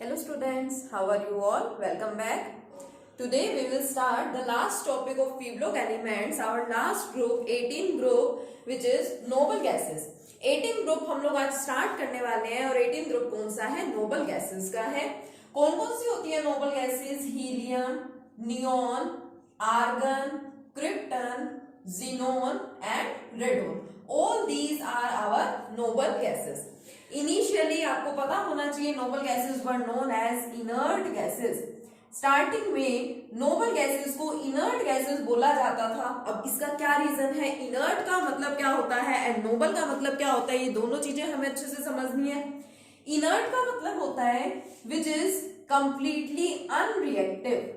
Hello students, how are you all? Welcome back. Today we will start the last topic of p block elements, our last group 18 group which is noble gases. 18 group हम लोग आज start करने वाले हैं और 18 group कौन सा है? नोबल गैसेस का है। कौन कौन सी होती है noble gases? Helium, neon, argon, krypton, xenon and radon. All these are our noble gases. Initially आपको पता होना चाहिए noble gases were known as inert gases. Starting में नोबल गैसेस को इनर्ट गैसेस बोला जाता था। अब इसका क्या रीजन है? इनर्ट का मतलब क्या होता है एंड नोबल का मतलब क्या होता है, ये दोनों चीजें हमें अच्छे से समझनी है। इनर्ट का मतलब होता है विच इज कंप्लीटली अनरिएक्टिव।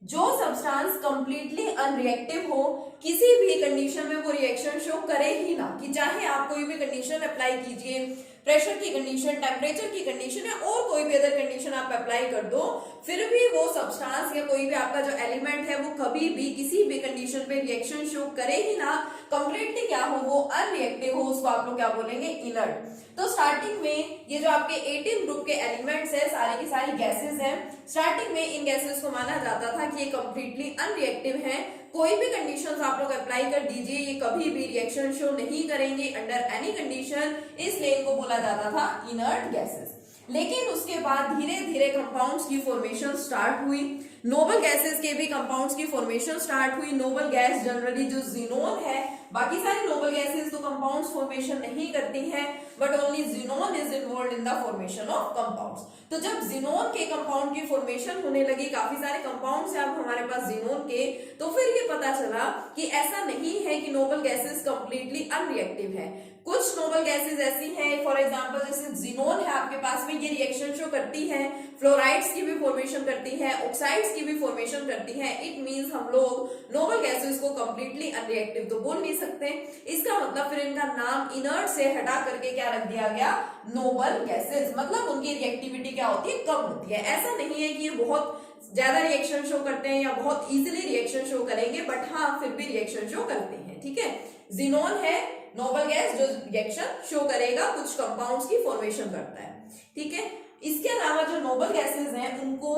जो सब्सटेंस कंप्लीटली अनरिएक्टिव हो, किसी भी कंडीशन में वो रिएक्शन शो करे ही ना, कि चाहे आप कोई भी कंडीशन अप्लाई कीजिए, प्रेशर की कंडीशन, टेम्परेचर की कंडीशन या और कोई भी अदर कंडीशन आप अप्लाई कर दो, फिर भी वो सब्सटेंस या कोई भी आपका जो एलिमेंट है वो कभी भी किसी भी कंडीशन पे रिएक्शन शो करे ही ना, कंप्लीटली क्या हो, वो अनरिएक्टिव हो, उसको आप लोग क्या बोलेंगे? इनर्ट। तो स्टार्टिंग में ये जो आपके 18 ग्रुप के एलिमेंट्स है, सारी की सारी गैसेस हैं। स्टार्टिंग में इन गैसेस को माना जाता था कि ये कंप्लीटली अनरिएक्टिव हैं। कोई भी कंडीशंस आप लोग अप्लाई कर दीजिए, ये कभी भी रिएक्शन शो नहीं करेंगे अंडर एनी कंडीशन, इसलिए इनको बोला जाता था इनर्ट गैसेस। लेकिन उसके बाद धीरे धीरे कंपाउंड्स की फॉर्मेशन स्टार्ट हुई। नोबल गैसेस के भी कंपाउंड्स की फॉर्मेशन स्टार्ट हुई। नोबल गैस जनरली जो xenon है, बाकी सारी नोबल गैसेस तो कंपाउंड्स फॉर्मेशन नहीं करती हैं, but only xenon is involved in the formation of compounds. तो जब xenon के कंपाउंड की फॉर्मेशन होने लगी, काफी सारे कंपाउंड्स हैं अब हमारे पास xenon के, तो फिर ये पता चला कि ऐसा नहीं है कि नोबल गैसेस कंप्लीटली अनरिएक्टिव है। कुछ नोबल गैसेस ऐसी हैं, फॉर एग्जांपल जैसे xenon है आपके पास में, ये रिएक्शन शो करती है, फ्लोराइड्स की भी फॉर्मेशन करती है, ऑक्साइड्स की भी फॉर्मेशन करती है। इट मींस हम लोग नोबल गैसेस को कंप्लीटली अनरिएक्टिव तो बोल नहीं सकते। इसका मतलब फिर इनका नाम इनर्ट से हटा करके क्या रख दिया गया? Noble gases. मतलब उनकी रिएक्टिविटी क्या होती है? कम होती है। ऐसा नहीं है कि ये बहुत ज्यादा रिएक्शन शो करते हैं या बहुत इजीली रिएक्शन शो करेंगे, बट हाँ फिर भी रिएक्शन शो करते हैं। ठीक है, xenon है नोबल गैस जो रिएक्शन शो करेगा, कुछ कंपाउंड्स की फॉर्मेशन करता है। ठीक है, इसके अलावा जो नोबल गैसेस हैं उनको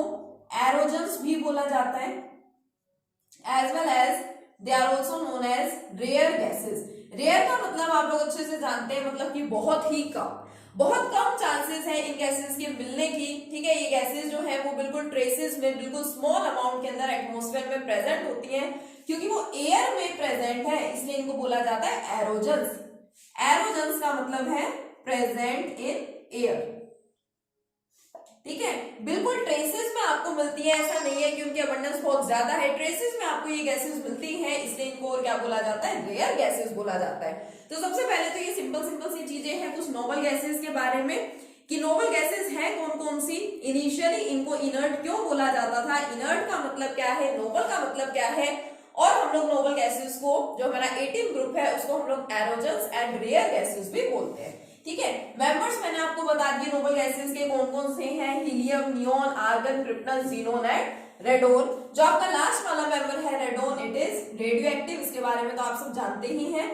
एरोजन्स भी बोला जाता है, as well as they are also known as rare gases. Rare का मतलब आप लोग अच्छे से जानते हैं, मतलब कि बहुत ही कम, बहुत कम चांसेस है इन गैसेस के मिलने की। ठीक है, ये गैसेस जो है वो बिल्कुल ट्रेसेस में, बिल्कुल स्मॉल अमाउंट के अंदर एटमॉस्फेयर में प्रेजेंट होती हैं, क्योंकि वो एयर में प्रेजेंट है, इसलिए इनको बोला जाता है एरोजन्स। एरोजन्स का मतलब है प्रेजेंट इन एयर। ठीक है, बिल्कुल ट्रेसेस में आपको मिलती है, ऐसा नहीं है कि उनकी अबंडेंस बहुत ज्यादा है, ट्रेसेस में आपको ये गैसेस मिलती हैं, इसलिए इनको और क्या बोला जाता है? रेयर गैसेस बोला जाता है। तो सबसे पहले तो ये सिंपल सिंपल सी चीजें हैं कुछ नोबल गैसेस के बारे में, कि नोबल गैसेस हैं कौन कौन सी। इनिशियली इनको इनर्ट क्यों बोला जाता था, इनर्ट का मतलब क्या है, नोबल का मतलब क्या है, और हम लोग नोबल गैसेस को, जो हमारा 18 ग्रुप है, उसको हम लोग एरोजन्स एंड रेयर गैसेस भी बोलते हैं। ठीक है, मेंबर्स मैंने आपको बता दिए नोबल गैसेस के कौन कौन से हैं, helium, neon, argon, krypton, xenon and radon. जो आपका लास्ट वाला मेंबर है radon, it is radio active, इसके बारे में तो आप सब जानते ही हैं।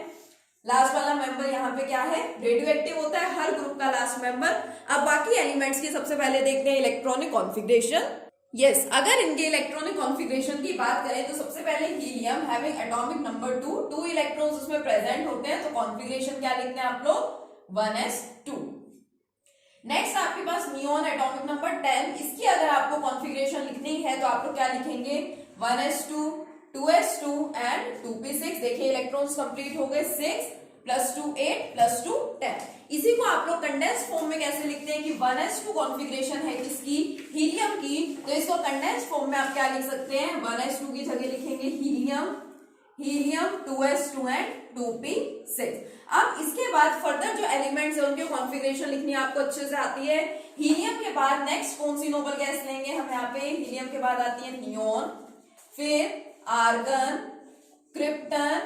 लास्ट वाला मेंबर यहाँ पे क्या है? रेडियो एक्टिव होता है हर ग्रुप का लास्ट मेंबर। अब बाकी एलिमेंट्स की सबसे पहले देखते हैं इलेक्ट्रॉनिक कॉन्फिगरेशन। यस, अगर इनके इलेक्ट्रॉनिक कॉन्फिगरेशन की बात करें तो सबसे पहले helium having atomic number 2, 2 electrons उसमें प्रेजेंट होते हैं, तो कॉन्फिगरेशन क्या लिखते हैं आप लोग? 1s2। नेक्स्ट आपके पास नियॉन एटॉमिक नंबर 10, इसकी अगर आपको कॉन्फिगरेशन लिखनी है तो आप लोग क्या लिखेंगे? 1s2, 2s2 and 2p6। देखिए इलेक्ट्रॉन्स कंप्लीट हो गए, 6 + 2 8 + 2 10। इसी को आप लोग कंडेंस फॉर्म में कैसे लिखते हैं कि 1s2 कॉन्फिगरेशन है किसकी? हीलियम की, तो इसको कंडेंस फॉर्म में आप क्या लिख सकते हैं? 1s2 की जगह लिखेंगे helium, helium 2s2 and 2p6। अब इसके बाद फर्दर जो एलिमेंट्स है उनके कॉन्फिगरेशन लिखनी आपको अच्छे से आती है। हीलियम के बाद नेक्स्ट कौन सी नोबल गैस लेंगे हम यहाँ पे? हीलियम के बाद आती है नियॉन, फिर argon, krypton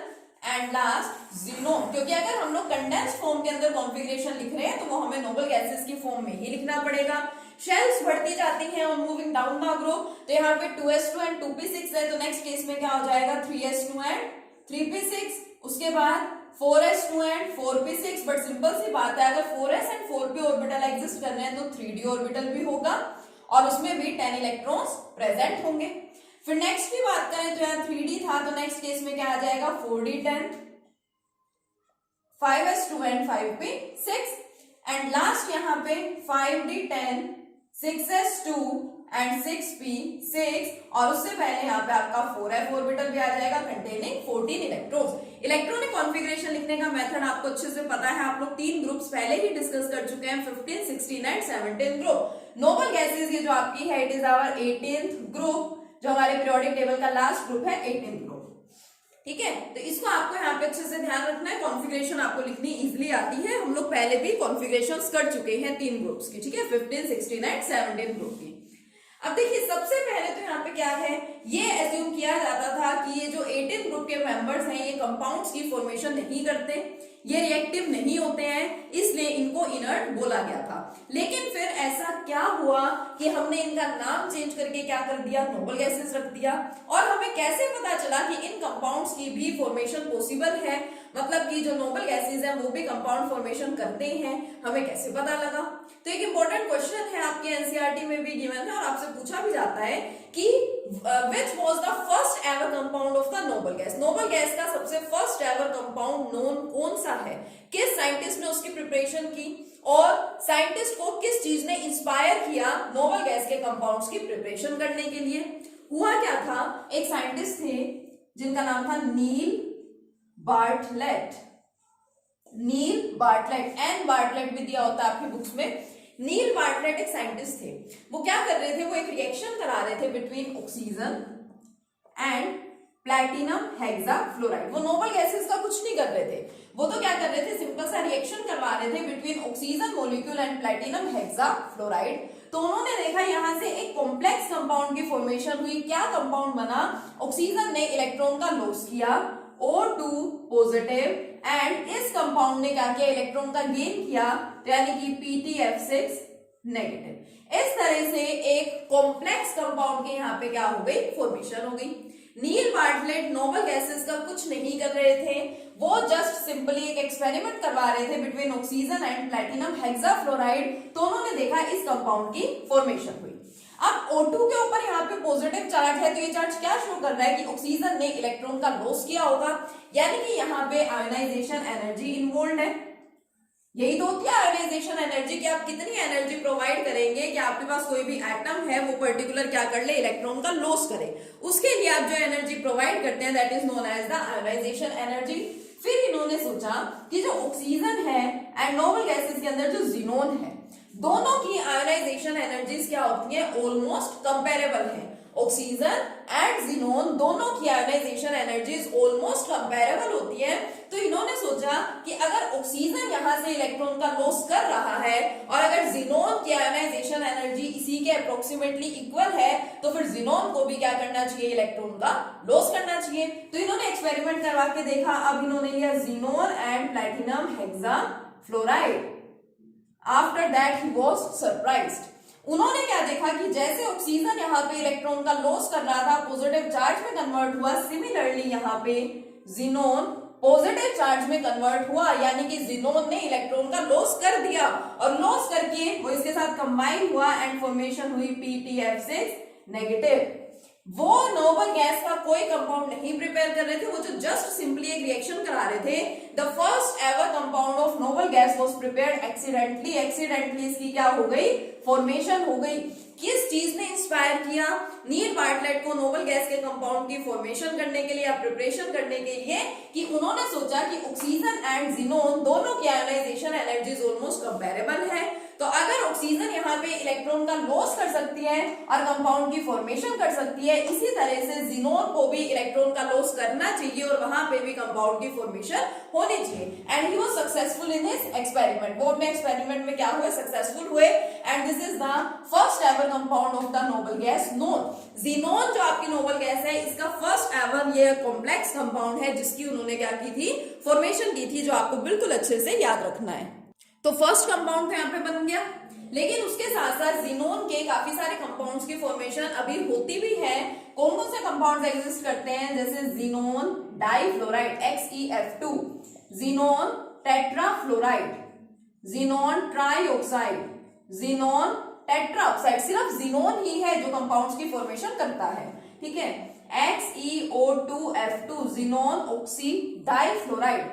and last xenon। क्योंकि अगर हम लोग कंडेंस फॉर्म के अंदर कॉन्फिगरेशन लिख रहे हैं तो वो हमें नोबल गैसेस की फॉर्म में ही लिखना पड़ेगा। शेल्स बढ़ती जाती हैं और मूविंग डाउन द ग्रुप, तो यहाँ पे 2s2 एंड 2p6 है, तो नेक्स्ट केस में क्या हो जाएगा? 3s2 and 3p6। उसके बाद 4s2 and 4p6, but simple सी बात है, अगर 4s and 4p orbital exist कर रहे हैं तो 3d ऑर्बिटल भी होगा। और उसमें भी 10 इलेक्ट्रॉन्स प्रेजेंट होंगे। फिर नेक्स्ट की बात करें तो यहाँ 3D था, तो नेक्स्ट केस में क्या आ जाएगा 4D10, 5s2 and 5p6, and last यहाँ पे 5D10, 6s2 एंड 6p6, और उससे पहले यहाँ पे आपका 4f ऑर्बिटल भी आ जाएगा कंटेनिंग 14 इलेक्ट्रॉन्स। इलेक्ट्रॉनिक कॉन्फ़िगरेशन लिखने का मेथड आपको अच्छे से पता है, आप लोग 3 ग्रुप्स पहले ही डिस्कस कर चुके हैं, 15, 16 एंड 17 ग्रुप। नोबल गैसेज ये जो आपकी है, it is our 18th group, जो हमारे पीरियोडिक टेबल का लास्ट ग्रुप है 18th ग्रुप। ठीक है, तो इसको आपको यहाँ पे अच्छे से ध्यान रखना है। कॉन्फ़िगरेशन आपको लिखनी इजीली आती है, हम लोग पहले भी कॉन्फ़िगरेशंस कर चुके हैं 3 ग्रुप्स की। ठीक है, 15, 16 एंड 17 ग्रुप की। अब देखिए सबसे पहले तो यहाँ पे क्या है, ये एज्यूम किया जाता था कि ये जो 18 ग्रुप के मेंबर्स हैं ये कंपाउंड्स की फॉर्मेशन नहीं करते, ये रिएक्टिव नहीं होते हैं, इसलिए इनको इनर्ट बोला गया था। लेकिन फिर ऐसा क्या हुआ कि हमने इनका नाम चेंज करके क्या कर दिया, नोबल गैसेस रख दिया। और हमें कैसे पता चला कि इन कंपाउंड्स की भी फॉर्मेशन पॉसिबल है, मतलब कि जो नोबल गैसेस हैं वो भी कंपाउंड फॉर्मेशन करते हैं, हमें कैसे पता लगा? तो एक इंपॉर्टेंट क्वेश्चन है आपके एनसीईआरटी में भी गिवन है और आपसे पूछा भी जाता है कि which was the first ever compound of the noble gas. Noble gas का सबसे फर्स्ट एवर कंपाउंड नोन कौन सा है, किस साइंटिस्ट ने उसकी प्रिपरेशन की, और साइंटिस्ट को किस चीज ने इंस्पायर किया नोबल गैस के कंपाउंड्स की प्रिपरेशन करने के लिए? हुआ क्या था, एक साइंटिस्ट थे जिनका नाम था नील बार्टलेट। नील बार्टलेट, एन बार्टलेट भी दिया होता है आपकी बुक्स में। नील बार्टलेट एक साइंटिस्ट थे, वो क्या कर रहे थे, वो एक रिएक्शन करा रहे थे between oxygen and platinum hexafluoride. वो नोबल गैसेस का कुछ नहीं कर रहे थे, वो तो क्या कर रहे थे, सिंपल सा रिएक्शन करवा रहे थे between oxygen molecule and platinum hexafluoride. तो उन्होंने देखा यहां से एक कॉम्प्लेक्स कंपाउंड की फॉर्मेशन हुई। क्या कंपाउंड बना, ऑक्सीजन ने इलेक्ट्रॉन का लॉस किया O2 पॉजिटिव, एंड इस कंपाउंड ने क्या किया, इलेक्ट्रॉन का गेन किया, यानी कि PtF6 नेगेटिव। इस तरह से एक कॉम्प्लेक्स कंपाउंड के यहाँ पे क्या हो गई, फॉर्मेशन हो गई। नील बार्टलेट नोबल गैसेस का कुछ नहीं कर रहे थे, वो जस्ट सिंपली एक एक्सपेरिमेंट करवा रहे थे between oxygen and platinum hexafluoride. तो उन्होंने देखा इस कंपाउंड की फॉर्मेशन हुई। अब O2 के ऊपर यहाँ पे पॉजिटिव चार्ज है, तो ये चार्ज क्या शो कर रहा है कि ऑक्सीजन ने इलेक्ट्रॉन का लॉस किया होगा, यानी कि यहाँ पे आयोनाइजेशन एनर्जी इन्वॉल्व है। यही तो होती है आयोनाइजेशन एनर्जी, कि आप कितनी एनर्जी प्रोवाइड करेंगे कि आपके पास कोई भी एटम है वो पर्टिकुलर क्या कर ले, इलेक्ट्रॉन का लॉस करे। उसके लिए आप जो एनर्जी प्रोवाइड करते हैं that is known as the ionisation energy. फिर इन्होंने सोचा कि जो ऑक्सीजन है एंड नोबल गैसेस के अंदर जो जिनोन है, दोनों की आयोनाइजेशन एनर्जीज क्या होती है, ऑलमोस्ट कंपेरेबल है। ऑक्सीजन एंड जिनोन दोनों की आयोनाइजेशन एनर्जीज ऑलमोस्ट कंपेरेबल होती है। तो इन्होंने सोचा कि अगर ऑक्सीजन यहां से इलेक्ट्रॉन का लॉस कर रहा है और अगर जिनोन की आयोनाइजेशन एनर्जी इसी के अप्रोक्सीमेटली इक्वल है, तो फिर जिनोन को भी क्या करना चाहिए, इलेक्ट्रॉन का लॉस करना चाहिए। तो इन्होंने एक्सपेरिमेंट करवा के देखा। अब इन्होंने लिया xenon and platinum hexafluoride. After that he was surprised. उन्होंने क्या देखा कि जैसे ऑक्सीजन यहाँ पे इलेक्ट्रॉन का लॉस कर रहा था, पॉजिटिव चार्ज में कन्वर्ट हुआ, सिमिलरली यहाँ पे जिनोन पॉजिटिव चार्ज में कन्वर्ट हुआ, यानी कि जिनोन ने इलेक्ट्रॉन का लॉस कर दिया और लॉस करके वो इसके साथ कंबाइन हुआ एंड फॉर्मेशन हुई PtF6 नेगेटिव। वो नोबल गैस का कोई कंपाउंड नहीं प्रिपेयर कर रहे थे, वो जो जस्ट सिंपली एक रिएक्शन करा रहे थे। The first ever compound of noble gas was prepared accidentally. Accidentally इसकी क्या हो गई, फॉर्मेशन हो गई। किस चीज ने इंस्पायर किया नील बार्टलेट को नोबल गैस के कंपाउंड की फॉर्मेशन करने के लिए या प्रिपरेशन करने के लिए, कि उन्होंने सोचा कि ऑक्सीजन एंड जिनोन दोनों की आयोनाइजेशन एनर्जीज ऑलमोस्ट कंपेरेबल है। तो अगर ऑक्सीजन यहाँ पे इलेक्ट्रॉन का लॉस कर सकती है और कंपाउंड की फॉर्मेशन कर सकती है, इसी तरह से जिनोन को भी इलेक्ट्रॉन का लॉस करना चाहिए और वहां पे भी कंपाउंड की फॉर्मेशन होनी चाहिए। And he was successful in his experiment. वो अपने एक्सपेरिमेंट में क्या हुए, सक्सेसफुल हुए। And this is the first ever compound of the noble gas known. Xenon जो आपकी नोबल गैस है, इसका फर्स्ट एवर ये कॉम्प्लेक्स कंपाउंड है जिसकी उन्होंने क्या की थी, फॉर्मेशन की थी, जो आपको बिल्कुल अच्छे से याद रखना है। तो फर्स्ट कंपाउंड यहाँ पे बन गया। लेकिन उसके साथ साथ जिनोन के काफी सारे कंपाउंड्स की फॉर्मेशन अभी होती भी है। कौन कौन से कंपाउंड्स एग्जिस्ट करते हैं, जैसे xenon difluoride XeF2, xenon tetrafluoride, xenon trioxide, xenon tetroxide, सिर्फ जिनोन ही है जो कंपाउंड्स की फॉर्मेशन करता है, ठीक है। XeO2F2 xenon oxy difluoride,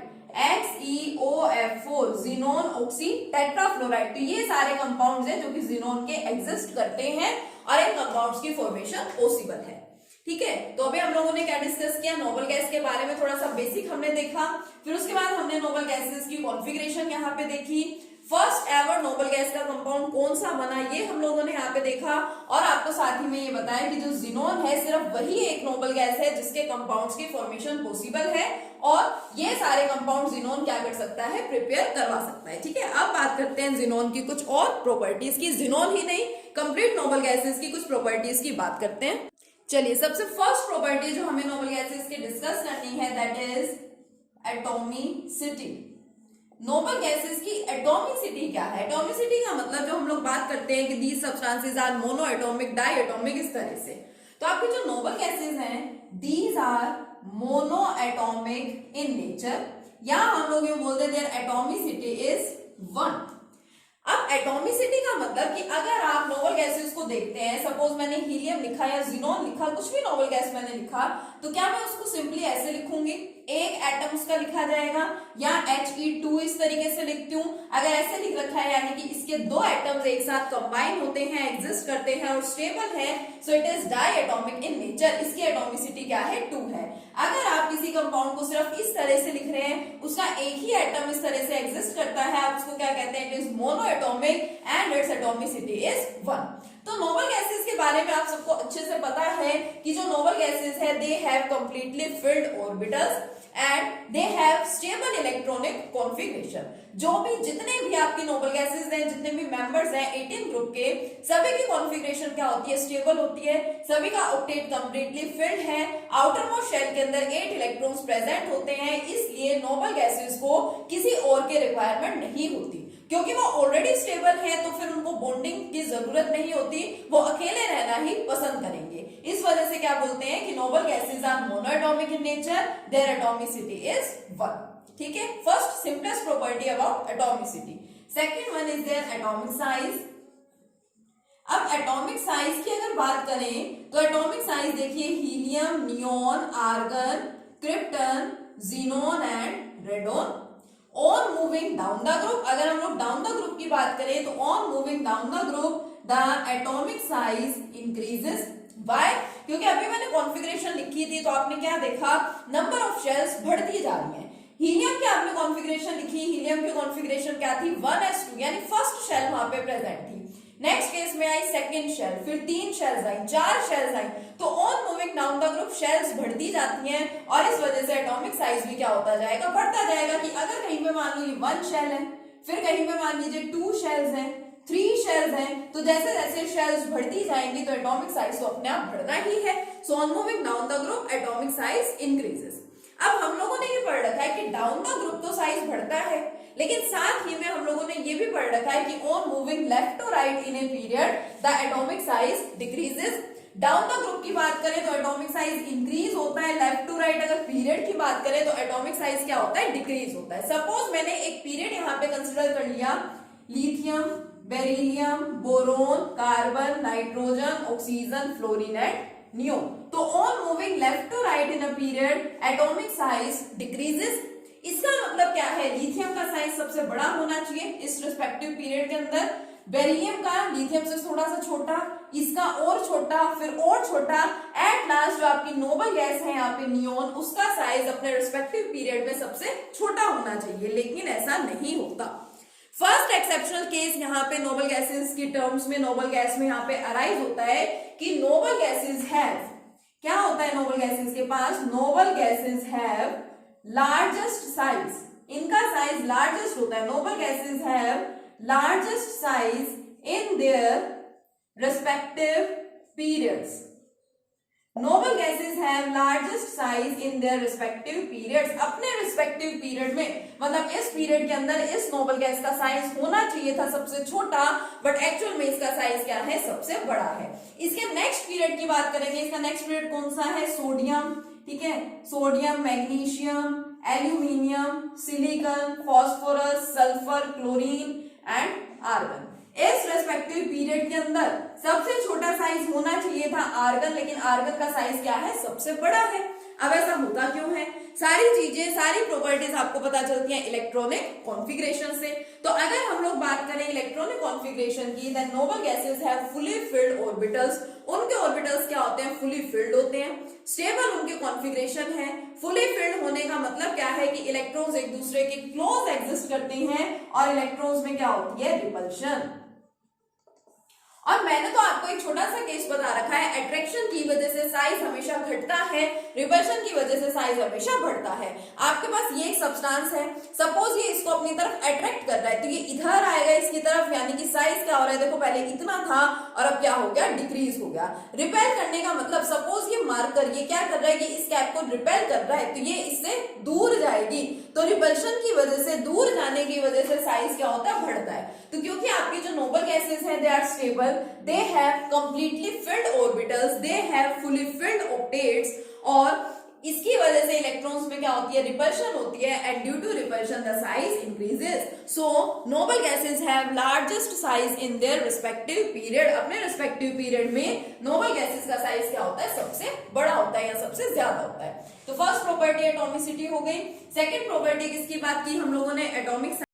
XeOF4 xenon oxy tetrafluoride. तो ये सारे कंपाउंड्स हैं जो कि जिनोन के एग्जिस्ट करते हैं और इन कंपाउंड्स की फॉर्मेशन पॉसिबल है, ठीक है। तो अभी हम लोगों ने क्या डिस्कस किया, नोबल गैस के बारे में थोड़ा सा बेसिक हमने देखा, फिर उसके बाद हमने नोबल गैसेस की कॉन्फ़िगरेशन यहाँ पे देखी, फर्स्ट एवर नोबल गैस का कंपाउंड कौन सा बना ये हम लोगों ने यहाँ पे देखा, और आपको साथ ही में ये बताया कि जो जिनोन है सिर्फ वही एक नोबल गैस है जिसके कंपाउंड्स की फॉर्मेशन पॉसिबल है, और ये सारे कंपाउंड जिनोन क्या कर सकता है, प्रिपेयर करवा सकता है, ठीक है। अब बात करते हैं जिनोन की कुछ और प्रॉपर्टीज की, जिनोन ही नहीं कंप्लीट नोबल गैसेस की कुछ प्रॉपर्टीज की बात करते हैं। चलिए, सबसे फर्स्ट प्रॉपर्टी जो हमें नोबल गैसेस की डिस्कस करनी है that is atomicity. Noble gases की एटॉमिसिटी क्या है? एटॉमिसिटी का मतलब जो हम लोग बात करते हैं कि these substances are mono atomic, di atomic, इस तरह से। तो आपके जो नोबल गैसेस हैं these are mono atomic in nature, या हम लोग ये बोलते हैं देयर एटॉमिसिटी इज 1। अब एटॉमिसिटी का मतलब कि अगर आप नोबल गैसेस को देखते हैं, सपोज मैंने हीलियम लिखा या जिनोन लिखा, कुछ भी नोबल गैस मैंने लिखा, तो क्या मैं उसको सिंपली ऐसे लिखूंगी, एक एटम उसका लिखा जाएगा, या He2 इस तरीके से लिखती हूं। अगर ऐसे लिख रखा है यानी कि इसके दो एटम्स एक साथ कंबाइन होते हैं, एग्जिस्ट करते हैं और स्टेबल है, so it is di atomic in nature, इसकी एटॉमिसिटी क्या है, 2 है। अगर आप किसी कंपाउंड को सिर्फ इस तरह से लिख रहे हैं, उसका एक ही एटम इस तरह से एग्जिस्ट करता है, आप उसको क्या कहते हैं, it is mono atomic and it's atomicity is 1। तो नोबल गैसेस के बारे में आप सबको अच्छे से पता है कि जो नोबल गैसेस है they have completely filled orbitals and they have stable electronic configuration. जो भी जितने भी आपकी नोबल गैसेस हैं, जितने भी मेंबर्स हैं 18 ग्रुप के, सभी की कॉन्फ़िगरेशन क्या होती है, स्टेबल होती है, सभी का ऑक्टेट कंप्लीटली फिल्ड है, आउटर मोस्ट शेल के अंदर 8 इलेक्ट्रॉन्स प्रेजेंट होते हैं, इसलिए नोबल गैसेस को किसी और के रिक्वायरमेंट नहीं होती, क्योंकि वो ऑलरेडी स्टेबल है, तो फिर उनको बॉन्डिंग की जरूरत नहीं होती, वो अकेले रहना ही पसंद करेंगे। इस वजह से क्या बोलते हैं कि noble gases are monoatomic in nature, their atomicity is 1, ठीक है। First simplest property about atomicity. Second one is their atomic size. अब एटॉमिक साइज की अगर बात करें तो एटॉमिक साइज देखिए, helium, neon, argon, krypton, xenon and radon. On moving down the group, अगर हम लोग डाउन द ग्रुप की बात करें तो on moving down the group the atomic size increases. Why? क्योंकि अभी मैंने कॉन्फ़िगरेशन लिखी थी तो आपने क्या देखा, नंबर ऑफ शेल्स बढ़ती जा रही हैं। हीलियम की आपने कॉन्फ़िगरेशन लिखी, हीलियम की कॉन्फ़िगरेशन क्या थी, 1s2, यानी फर्स्ट शेल वहां पे प्रेजेंट थी। नेक्स्ट केस में आई सेकंड शेल, फिर 3 शेल्स आई, 4 शेल्स आई, तो on moving down the group shells बढ़ती जाती हैं, और इस वजह से एटॉमिक साइज भी क्या होता जाएगा, बढ़ता जाएगा। कि अगर कहीं पे मान लो ये 1 शेल है, फिर कहीं पे मान लीजिए 2 शेल्स हैं, 3 शेल्स हैं, तो जैसे जैसे शेल्स बढ़ती जाएंगी तो एटॉमिक साइज तो अपने आप बढ़ना ही है। So on moving down the group atomic size increases. अब हम लोगों ने ये पढ़ रखा है कि डाउन द ग्रुप तो साइज बढ़ता है, लेकिन साथ ही में हम लोगों ने ये भी पढ़ रखा है कि on moving left to right in a period the atomic size decreases. Down the group की बात करें तो एटॉमिक साइज इंक्रीज होता है, लेफ्ट टू राइट अगर पीरियड की बात करें तो एटॉमिक साइज क्या होता है, डिक्रीज होता है। सपोज मैंने एक पीरियड यहाँ पे कंसिडर कर लिया, lithium, beryllium, boron, carbon, nitrogen, oxygen, fluorine and neon. तो on moving left to right in a period atomic size decreases. इसका मतलब क्या है, लिथियम का साइज सबसे बड़ा होना चाहिए इस रिस्पेक्टिव पीरियड के अंदर, बेरिलियम का लिथियम से थोड़ा सा छोटा, इसका और छोटा, फिर और छोटा, एट लास्ट जो आपकी नोबल गैस है यहाँ पे नियोन, उसका साइज अपने रिस्पेक्टिव पीरियड में सबसे छोटा होना चाहिए, लेकिन ऐसा नहीं होता। फर्स्ट एक्सेप्शनल केस यहाँ पे नोबल गैसेस की टर्म्स में, नोबल गैस में यहाँ पे अराइज होता है कि नोबल गैसेस हैव, क्या होता है नोबल गैसेस के पास, noble gases have largest size, इनका साइज लार्जेस्ट होता है। Noble gases have largest size in their respective periods. Noble gases have largest size in their respective periods. अपने रिस्पेक्टिव पीरियड में, मतलब इस पीरियड के अंदर इस नोबल गैस का साइज होना चाहिए था सबसे छोटा, बट एक्चुअल में इसका साइज क्या है, सबसे बड़ा है। इसके नेक्स्ट पीरियड की बात करेंगे, इसका नेक्स्ट पीरियड कौन सा है, सोडियम, ठीक है, sodium, magnesium, aluminium, silicon, phosphorus, sulphur, chlorine and argon. इस रेस्पेक्टिव पीरियड के अंदर सबसे छोटा साइज होना चाहिए था आर्गन, लेकिन आर्गन का साइज क्या है, सबसे बड़ा है। अब ऐसा होता क्यों है? सारी चीजें, सारी प्रॉपर्टीज आपको पता चलती हैं इलेक्ट्रॉनिक कॉन्फ़िगरेशन से। तो अगर हम लोग बात करें इलेक्ट्रॉनिक कॉन्फ़िगरेशन की, then noble gases have fully filled orbitals. उनके ऑर्बिटल्स क्या होते हैं, फुली फिल्ड होते हैं। स्टेबल उनके कॉन्फ़िगरेशन है। फुली फिल्ड होने का मतलब क्या है कि इलेक्ट्रॉन्स एक दूसरे के क्लोज एग्जिस्ट करते हैं और इलेक्ट्रॉन्स में क्या होती है, रिपल्शन। और मैंने तो आपको एक छोटा सा केस बता रखा है, अट्रैक्शन की वजह से साइज हमेशा घटता है, रिपल्शन की वजह से साइज हमेशा बढ़ता है। आपके पास ये एक सब्सटेंस है, सपोज ये इसको अपनी तरफ अट्रैक्ट कर रहा है, तो ये इधर आएगा इसकी तरफ, यानी कि साइज क्या हो रहा है, देखो पहले इतना था और अब क्या हो गया, डिक्रीज हो गया। रिपेल करने का मतलब, सपोज ये मार्कर ये क्या कर रहा है कि इस कैप को रिपेल कर रहा है, तो ये इससे दूर जाएगी, तो रिपल्शन की वजह से, दूर जाने की वजह से साइज क्या होता है, बढ़ता है। तो क्योंकि आपकी जो नोबल गैसेस हैं, they are stable, they have completely filled orbitals, they have fully filled octets, और इसकी वजह से इलेक्ट्रॉन्स में क्या होती है, रिपल्शन होती है, and due to repulsion the size increases. So noble gases have largest size in their respective period. अपने रिस्पेक्टिव पीरियड में नोबल गैसेस का साइज क्या होता है, सबसे बड़ा होता है या सबसे ज्यादा होता है। तो फर्स्ट प्रॉपर्टी एटॉमिसिटी हो गई। सेकंड प्रॉपर्टी किसकी बात की हम लोगों ने, एटॉमिक